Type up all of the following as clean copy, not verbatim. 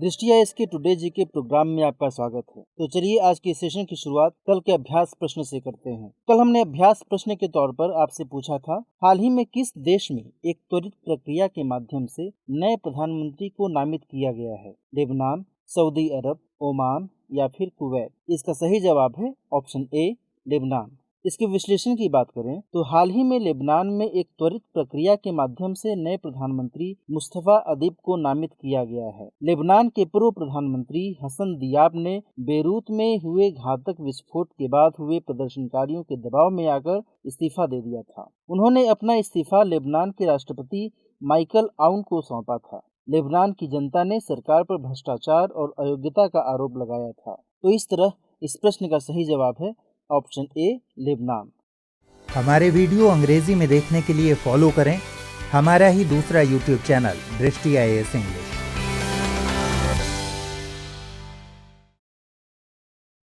दृष्टि आईएएस के टुडे जी के प्रोग्राम में आपका स्वागत है। तो चलिए आज के सेशन की शुरुआत कल के अभ्यास प्रश्न से करते हैं। कल हमने अभ्यास प्रश्न के तौर पर आपसे पूछा था, हाल ही में किस देश में एक त्वरित प्रक्रिया के माध्यम से नए प्रधानमंत्री को नामित किया गया है? लेबनान, सऊदी अरब, ओमान या फिर कुवैत? इसका सही जवाब है ऑप्शन ए, लेबनान। इसके विश्लेषण की बात करें तो हाल ही में लेबनान में एक त्वरित प्रक्रिया के माध्यम से नए प्रधानमंत्री मुस्तफा अदीब को नामित किया गया है। लेबनान के पूर्व प्रधानमंत्री हसन दियाब ने बेरूत में हुए घातक विस्फोट के बाद हुए प्रदर्शनकारियों के दबाव में आकर इस्तीफा दे दिया था। उन्होंने अपना इस्तीफा लेबनान के राष्ट्रपति माइकल आउन को सौंपा था। लेबनान की जनता ने सरकार पर भ्रष्टाचार और अयोग्यता का आरोप लगाया था। तो इस तरह इस प्रश्न का सही जवाब है ऑप्शन ए, लेबनान। हमारे वीडियो अंग्रेजी में देखने के लिए फॉलो करें हमारा ही दूसरा यूट्यूब चैनल दृष्टि आईएएस इंग्लिश।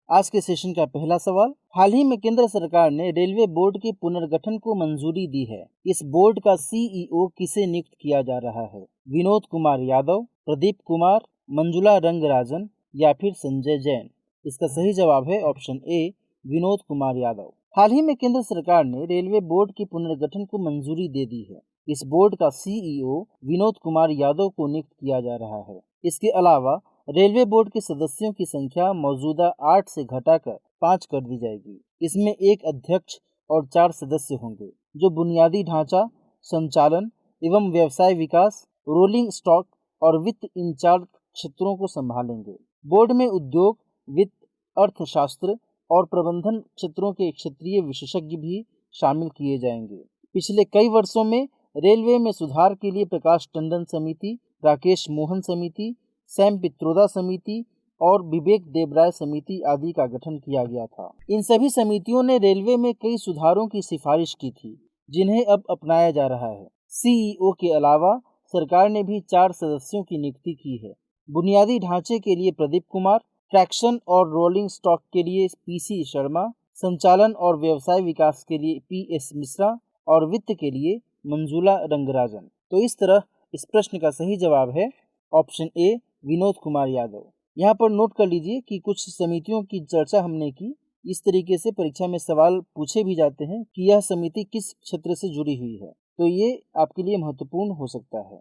आज के सेशन का पहला सवाल, हाल ही में केंद्र सरकार ने रेलवे बोर्ड के पुनर्गठन को मंजूरी दी है। इस बोर्ड का सीईओ किसे नियुक्त किया जा रहा है? विनोद कुमार यादव, प्रदीप कुमार, मंजुला रंगराजन या फिर संजय जैन? इसका सही जवाब है ऑप्शन ए, विनोद कुमार यादव। हाल ही में केंद्र सरकार ने रेलवे बोर्ड के पुनर्गठन को मंजूरी दे दी है। इस बोर्ड का सीईओ विनोद कुमार यादव को नियुक्त किया जा रहा है। इसके अलावा रेलवे बोर्ड के सदस्यों की संख्या मौजूदा 8 से घटाकर 5 कर दी जाएगी। इसमें एक अध्यक्ष और 4 सदस्य होंगे, जो बुनियादी ढांचा, संचालन एवं व्यवसाय विकास, रोलिंग स्टॉक और वित्त इंचार्ज क्षेत्रों को संभालेंगे। बोर्ड में उद्योग, वित्त, अर्थशास्त्र और प्रबंधन क्षेत्रों के क्षेत्रीय विशेषज्ञ भी शामिल किए जाएंगे। पिछले कई वर्षों में रेलवे में सुधार के लिए प्रकाश टंडन समिति, राकेश मोहन समिति, सैम पित्रोदा समिति और विवेक देबराय समिति आदि का गठन किया गया था। इन सभी समितियों ने रेलवे में कई सुधारों की सिफारिश की थी, जिन्हें अब अपनाया जा रहा है। सीईओ के अलावा सरकार ने भी 4 सदस्यों की नियुक्ति की है। बुनियादी ढांचे के लिए प्रदीप कुमार, ट्रैक्शन और रोलिंग स्टॉक के लिए पीसी शर्मा, संचालन और व्यवसाय विकास के लिए पीएस मिश्रा और वित्त के लिए मंजुला रंगराजन। तो इस तरह इस प्रश्न का सही जवाब है ऑप्शन ए, विनोद कुमार यादव। यहाँ पर नोट कर लीजिए कि कुछ समितियों की चर्चा हमने की। इस तरीके से परीक्षा में सवाल पूछे भी जाते हैं कि यह समिति किस क्षेत्र से जुड़ी हुई है, तो ये आपके लिए महत्वपूर्ण हो सकता है।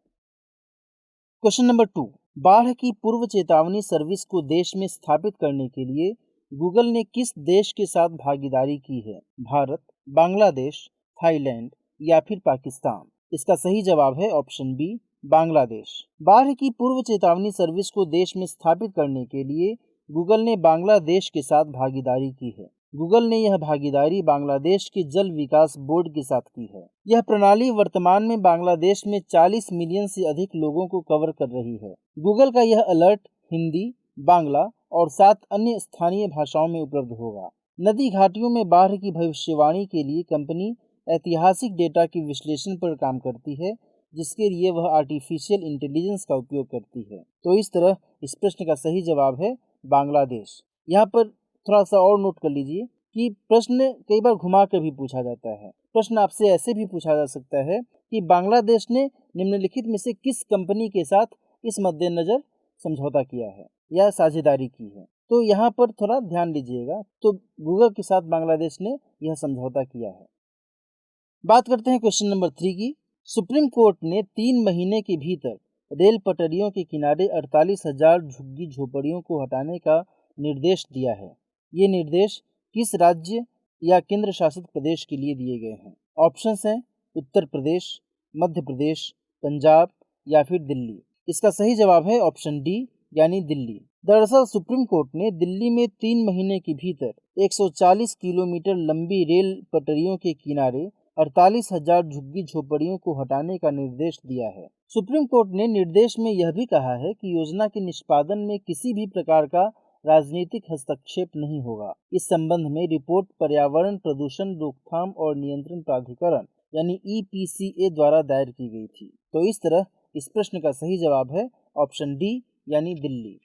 क्वेश्चन नंबर 2, बाढ़ की पूर्व चेतावनी सर्विस को देश में स्थापित करने के लिए गूगल ने किस देश के साथ भागीदारी की है? भारत, बांग्लादेश, थाईलैंड या फिर पाकिस्तान? इसका सही जवाब है ऑप्शन बी, बांग्लादेश। बाढ़ की पूर्व चेतावनी सर्विस को देश में स्थापित करने के लिए गूगल ने बांग्लादेश के साथ भागीदारी की है। गूगल ने यह भागीदारी बांग्लादेश के जल विकास बोर्ड के साथ की है। यह प्रणाली वर्तमान में बांग्लादेश में 40 मिलियन से अधिक लोगों को कवर कर रही है। गूगल का यह अलर्ट हिंदी, बांग्ला और 7 अन्य स्थानीय भाषाओं में उपलब्ध होगा। नदी घाटियों में बाढ़ की भविष्यवाणी के लिए कंपनी ऐतिहासिक डेटा के विश्लेषण पर काम करती है, जिसके लिए वह आर्टिफिशियल इंटेलिजेंस का उपयोग करती है। तो इस तरह इस प्रश्न का सही जवाब है बांग्लादेश। यहाँ पर थोड़ा सा और नोट कर लीजिए कि प्रश्न कई बार घुमा कर भी पूछा जाता है। प्रश्न आपसे ऐसे भी पूछा जा सकता है कि बांग्लादेश ने निम्नलिखित में से किस कंपनी के साथ इस मद्देनजर समझौता किया है या साझेदारी की है? तो यहाँ पर थोड़ा ध्यान दीजिएगा। तो गूगल के साथ बांग्लादेश ने यह समझौता किया है। बात करते हैं क्वेश्चन नंबर 3 की। सुप्रीम कोर्ट ने 3 महीने के भीतर रेल पटरियों के किनारे 48,000 झुग्गी झोपड़ियों को हटाने का निर्देश दिया है। ये निर्देश किस राज्य या केंद्र शासित प्रदेश के लिए दिए गए हैं? ऑप्शंस हैं उत्तर प्रदेश, मध्य प्रदेश, पंजाब या फिर दिल्ली। इसका सही जवाब है ऑप्शन डी, यानी दिल्ली। दरअसल सुप्रीम कोर्ट ने दिल्ली में 3 महीने के भीतर 140 किलोमीटर लंबी रेल पटरियों के किनारे 48,000 झुग्गी झोपड़ियों को हटाने का निर्देश दिया है। सुप्रीम कोर्ट ने निर्देश में यह भी कहा है कि योजना के निष्पादन में किसी भी प्रकार का राजनीतिक हस्तक्षेप नहीं होगा। इस संबंध में रिपोर्ट पर्यावरण प्रदूषण रोकथाम और नियंत्रण प्राधिकरण यानी EPCA द्वारा दायर की गई थी। तो इस तरह इस प्रश्न का सही जवाब है ऑप्शन डी, यानी दिल्ली।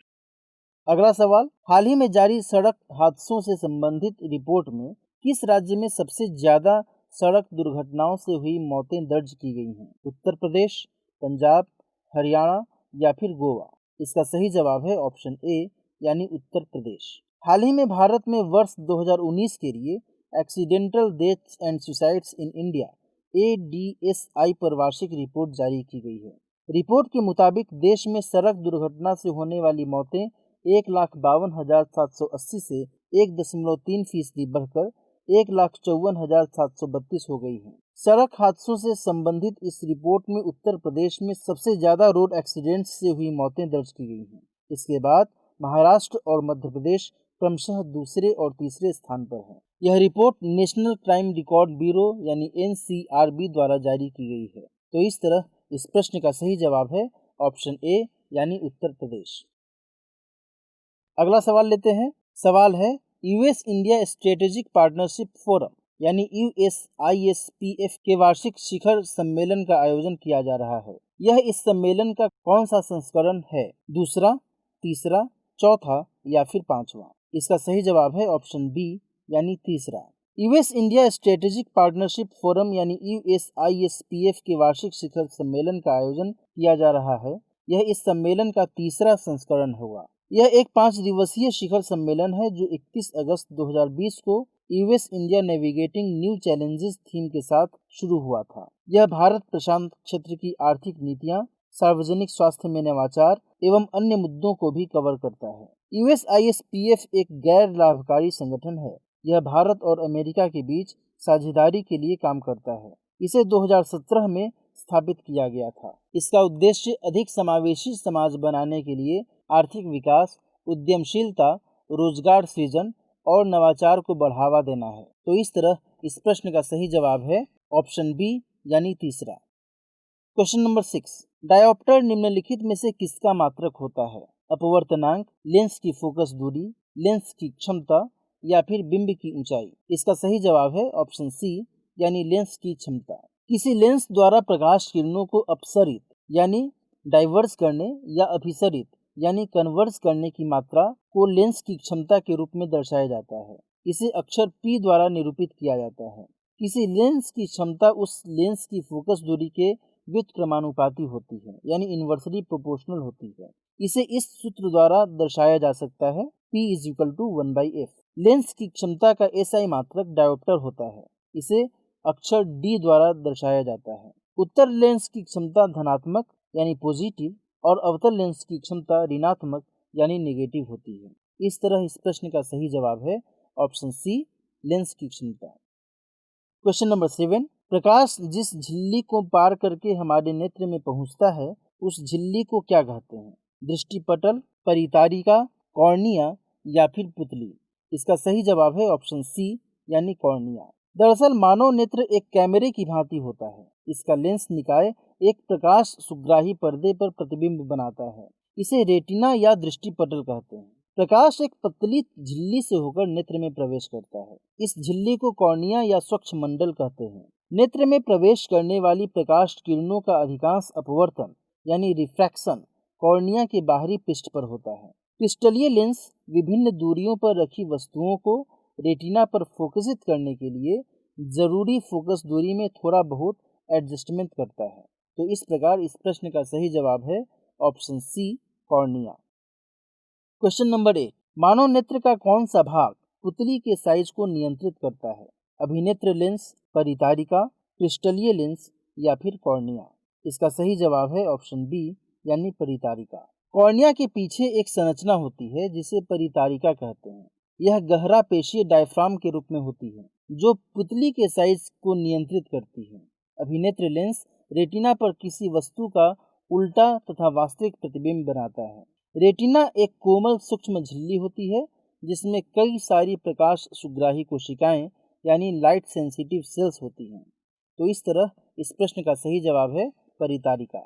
अगला सवाल, हाल ही में जारी सड़क हादसों से संबंधित रिपोर्ट में किस राज्य में सबसे ज्यादा सड़क दुर्घटनाओं से हुई मौतें दर्ज की गई हैं? उत्तर प्रदेश, पंजाब, हरियाणा या फिर गोवा? इसका सही जवाब है ऑप्शन ए यानी उत्तर प्रदेश। हाल ही में भारत में वर्ष 2019 के लिए accidental deaths and suicides in India ADSI पर वार्षिक रिपोर्ट जारी की गई है। रिपोर्ट के मुताबिक देश में सड़क दुर्घटना से होने वाली मौतें 1,52,780 से 1.3% बढ़कर 1,54,732 हो गई हैं। सड़क हादसों से संबंधित इस रिपोर्ट में उत्तर प्रदेश में सबसे ज्यादा रोड एक्सीडेंट्स से हुई मौतें दर्ज की गई हैं। इसके बाद महाराष्ट्र और मध्य प्रदेश क्रमशः दूसरे और तीसरे स्थान पर है। यह report national crime record bureau यानी NCRB द्वारा जारी की गई है। तो इस तरह इस प्रश्न का सही जवाब है ऑप्शन ए यानी उत्तर प्रदेश। अगला सवाल लेते हैं। सवाल है US India strategic partnership forum यानी USISPF के वार्षिक शिखर सम्मेलन का आयोजन किया जा रहा है। यह इस सम्मेलन का कौन सा संस्करण है? दूसरा, तीसरा, चौथा या फिर पांचवा? इसका सही जवाब है ऑप्शन बी यानी तीसरा। US India strategic partnership forum यानी USISPF के वार्षिक शिखर सम्मेलन का आयोजन किया जा रहा है। यह इस सम्मेलन का तीसरा संस्करण होगा। यह एक 5 दिवसीय शिखर सम्मेलन है जो 31 अगस्त 2020 को US India navigating new challenges theme के साथ शुरू हुआ था। यह भारत प्रशांत क्षेत्र की आर्थिक नीतियां, सार्वजनिक स्वास्थ्य में नवाचार एवं अन्य मुद्दों को भी कवर करता है। USISPF एक गैर लाभकारी संगठन है। यह भारत और अमेरिका के बीच साझेदारी के लिए काम करता है। इसे 2017 में स्थापित किया गया था। इसका उद्देश्य अधिक समावेशी समाज बनाने के लिए आर्थिक विकास, उद्यमशीलता, रोजगार सृजन और नवाचार को बढ़ावा देना है। तो इस तरह इस प्रश्न का सही जवाब है ऑप्शन बी यानी तीसरा। क्वेश्चन नंबर 6, डायोप्टर निम्नलिखित में से किसका मात्रक होता है? अपवर्तनांक, लेंस की फोकस दूरी, लेंस की क्षमता या फिर बिंब की ऊंचाई? इसका सही जवाब है ऑप्शन सी यानी लेंस की क्षमता। किसी लेंस द्वारा प्रकाश किरणों को अपसरित यानी डाइवर्स करने या अभिसरित यानी कन्वर्स करने की मात्रा को लेंस की क्षमता के रूप में दर्शाया जाता है। इसे अक्षर P द्वारा निरूपित किया जाता है। किसी लेंस की क्षमता उस लेंस की फोकस दूरी के व्युत्क्रमानुपाती होती है यानी इन्वर्सली प्रोपोर्शनल होती है। इसे इस सूत्र द्वारा दर्शाया जा सकता है P = 1/f। लेंस की क्षमता का SI मात्रक डायोप्टर होता है। इसे अक्षर D द्वारा दर्शाया जाता है। उत्तर लेंस की क्षमता धनात्मक यानी पॉजिटिव और अवतल लेंस की क्षमता ऋणात्मक यानी नेगेटिव होती है। इस तरह इस प्रश्न का सही जवाब है ऑप्शन सी लेंस की क्षमता। क्वेश्चन नंबर 7, प्रकाश जिस झिल्ली को पार करके हमारे नेत्र में पहुंचता है उस झिल्ली को क्या कहते हैं? दृष्टिपटल, परितारिका, कॉर्निया या फिर पुतली? इसका सही जवाब है ऑप्शन सी यानी कॉर्निया। दरअसल मानव नेत्र एक कैमरे की भांति होता है। इसका लेंस निकाय एक प्रकाश सुग्राही पर्दे पर प्रतिबिंब बनाता है। इसे रेटिना या दृष्टिपटल कहते हैं। प्रकाश एक पतली झिल्ली से होकर नेत्र में प्रवेश करता है। इस झिल्ली को कॉर्निया या स्वच्छ मंडल कहते हैं। नेत्र में प्रवेश करने वाली प्रकाश किरणों का अधिकांश अपवर्तन यानी रिफ्रैक्शन कॉर्निया के बाहरी पृष्ठ पर होता है। क्रिस्टलीय लेंस विभिन्न दूरियों पर रखी वस्तुओं को रेटिना पर फोकसित करने के लिए जरूरी फोकस दूरी में थोड़ा बहुत एडजस्टमेंट करता है। तो इस प्रकार इस प्रश्न का सही जवाब है option C cornea. Question number 8, मानव नेत्र का कौन सा भाग पुतली के साइज को नियंत्रित करता है? अभिनेत्र लेंस, परितारिका, क्रिस्टलीय लेंस या फिर कॉर्निया? इसका सही जवाब है ऑप्शन बी यानी परितारिका। कॉर्निया के पीछे एक संरचना होती है जिसे परितारिका कहते हैं। यह गहरा पेशीय डायफ्राम के रूप में होती है जो पुतली के साइज को नियंत्रित करती है। अभिनेत्र लेंस रेटिना पर किसी वस्तु का उल्टा तथा वास्तविक प्रतिबिंब बनाता है। रेटिना एक कोमल सूक्ष्म झिल्ली होती है जिसमें कई सारी प्रकाश सुग्राही कोशिकाएं यानी लाइट सेंसिटिव सेल्स होती हैं। तो इस तरह इस प्रश्न का सही जवाब है परितारिका।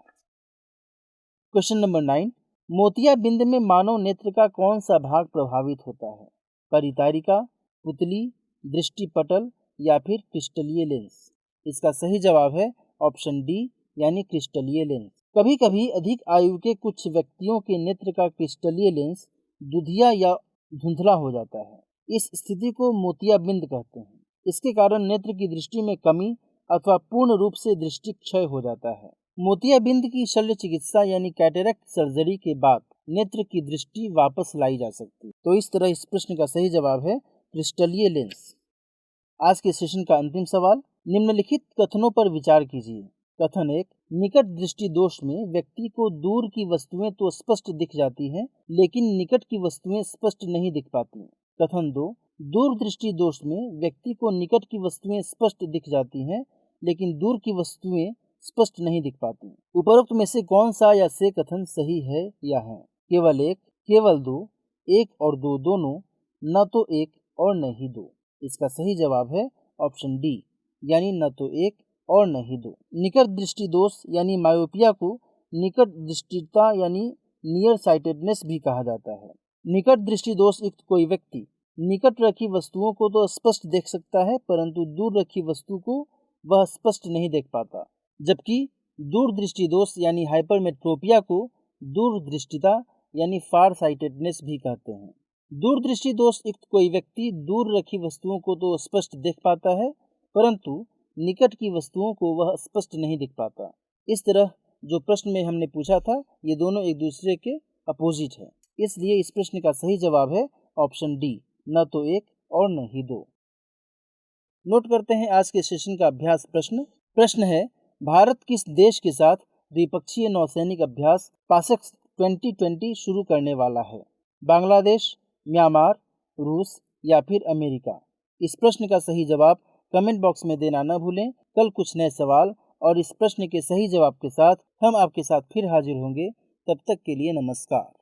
क्वेश्चन नंबर 9, मोतियाबिंद में मानव नेत्र का कौन सा भाग प्रभावित होता है? परितारिका, पुतली, दृष्टिपटल या फिर क्रिस्टलीय लेंस? इसका सही जवाब है ऑप्शन डी यानी क्रिस्टलीय लेंस। कभी कभी अधिक आयु के कुछ व्यक्तियों के नेत्र का क्रिस्टलीय लेंस दुधिया या धुंधला हो जाता है। इस स्थिति को मोतियाबिंद कहते हैं। इसके कारण नेत्र की दृष्टि में कमी अथवा पूर्ण रूप से दृष्टि क्षय हो जाता है। मोतियाबिंद की शल्य चिकित्सा यानी कैटरेक्ट सर्जरी के बाद नेत्र की दृष्टि वापस लाई जा सकती। तो इस तरह इस प्रश्न का सही जवाब है क्रिस्टलीय लेंस। आज के सेशन का अंतिम सवाल, निम्नलिखित कथनों पर विचार कीजिए। कथन 1, निकट दृष्टि दोष में व्यक्ति को दूर की वस्तुएं तो स्पष्ट दिख जाती हैं, लेकिन निकट की वस्तुएं स्पष्ट नहीं दिख पाती। कथन 2, दूर दृष्टि दोष में व्यक्ति को निकट की वस्तुएं स्पष्ट दिख जाती हैं, लेकिन दूर की वस्तुएं स्पष्ट नहीं दिख पाती। उपरोक्त में से कौन सा या से कथन सही है या है? केवल एक, केवल दो, एक और दो दोनों, न तो एक और न ही दो। इसका सही जवाब है ऑप्शन डी, यानी न तो एक और न ही दो। निकट दृष्टि दोष यानी मायोपिया को निकट दृष्टिता यानी नियर साइटेडनेस भी कहा जाता है। निकट दृष्टि दोष युक्त कोई व्यक्ति निकट रखी वस्तुओं को तो स्पष्ट देख सकता है, परंतु दूर रखी वस्तु को वह स्पष्ट नहीं देख पाता। जबकि दूर दृष्टि दोष यानी हाइपरमेट्रोपिया को दूर दृष्टिता यानी फार साइटेडनेस भी कहते हैं। दूर दृष्टि दोष युक्त कोई व्यक्ति दूर रखी वस्तुओं को तो स्पष्ट देख पाता है, परंतु निकट की वस्तुओं को वह स्पष्ट नहीं दिख पाता। इस तरह जो प्रश्न में हमने पूछा था, ये दोनों एक दूसरे के अपोजिट है, इसलिए इस प्रश्न का सही जवाब है ऑप्शन डी, न तो एक और न ही दो। नोट करते हैं आज के सेशन का अभ्यास प्रश्न। प्रश्न है, भारत किस देश के साथ द्विपक्षीय नौसैनिक अभ्यास पासक 2020 शुरू करने वाला है? बांग्लादेश, म्यांमार, रूस या फिर अमेरिका? इस प्रश्न का सही जवाब कमेंट बॉक्स में देना न भूलें। कल कुछ नए सवाल और इस प्रश्न के सही जवाब के साथ हम आपके साथ फिर हाजिर होंगे। तब तक के लिए नमस्कार।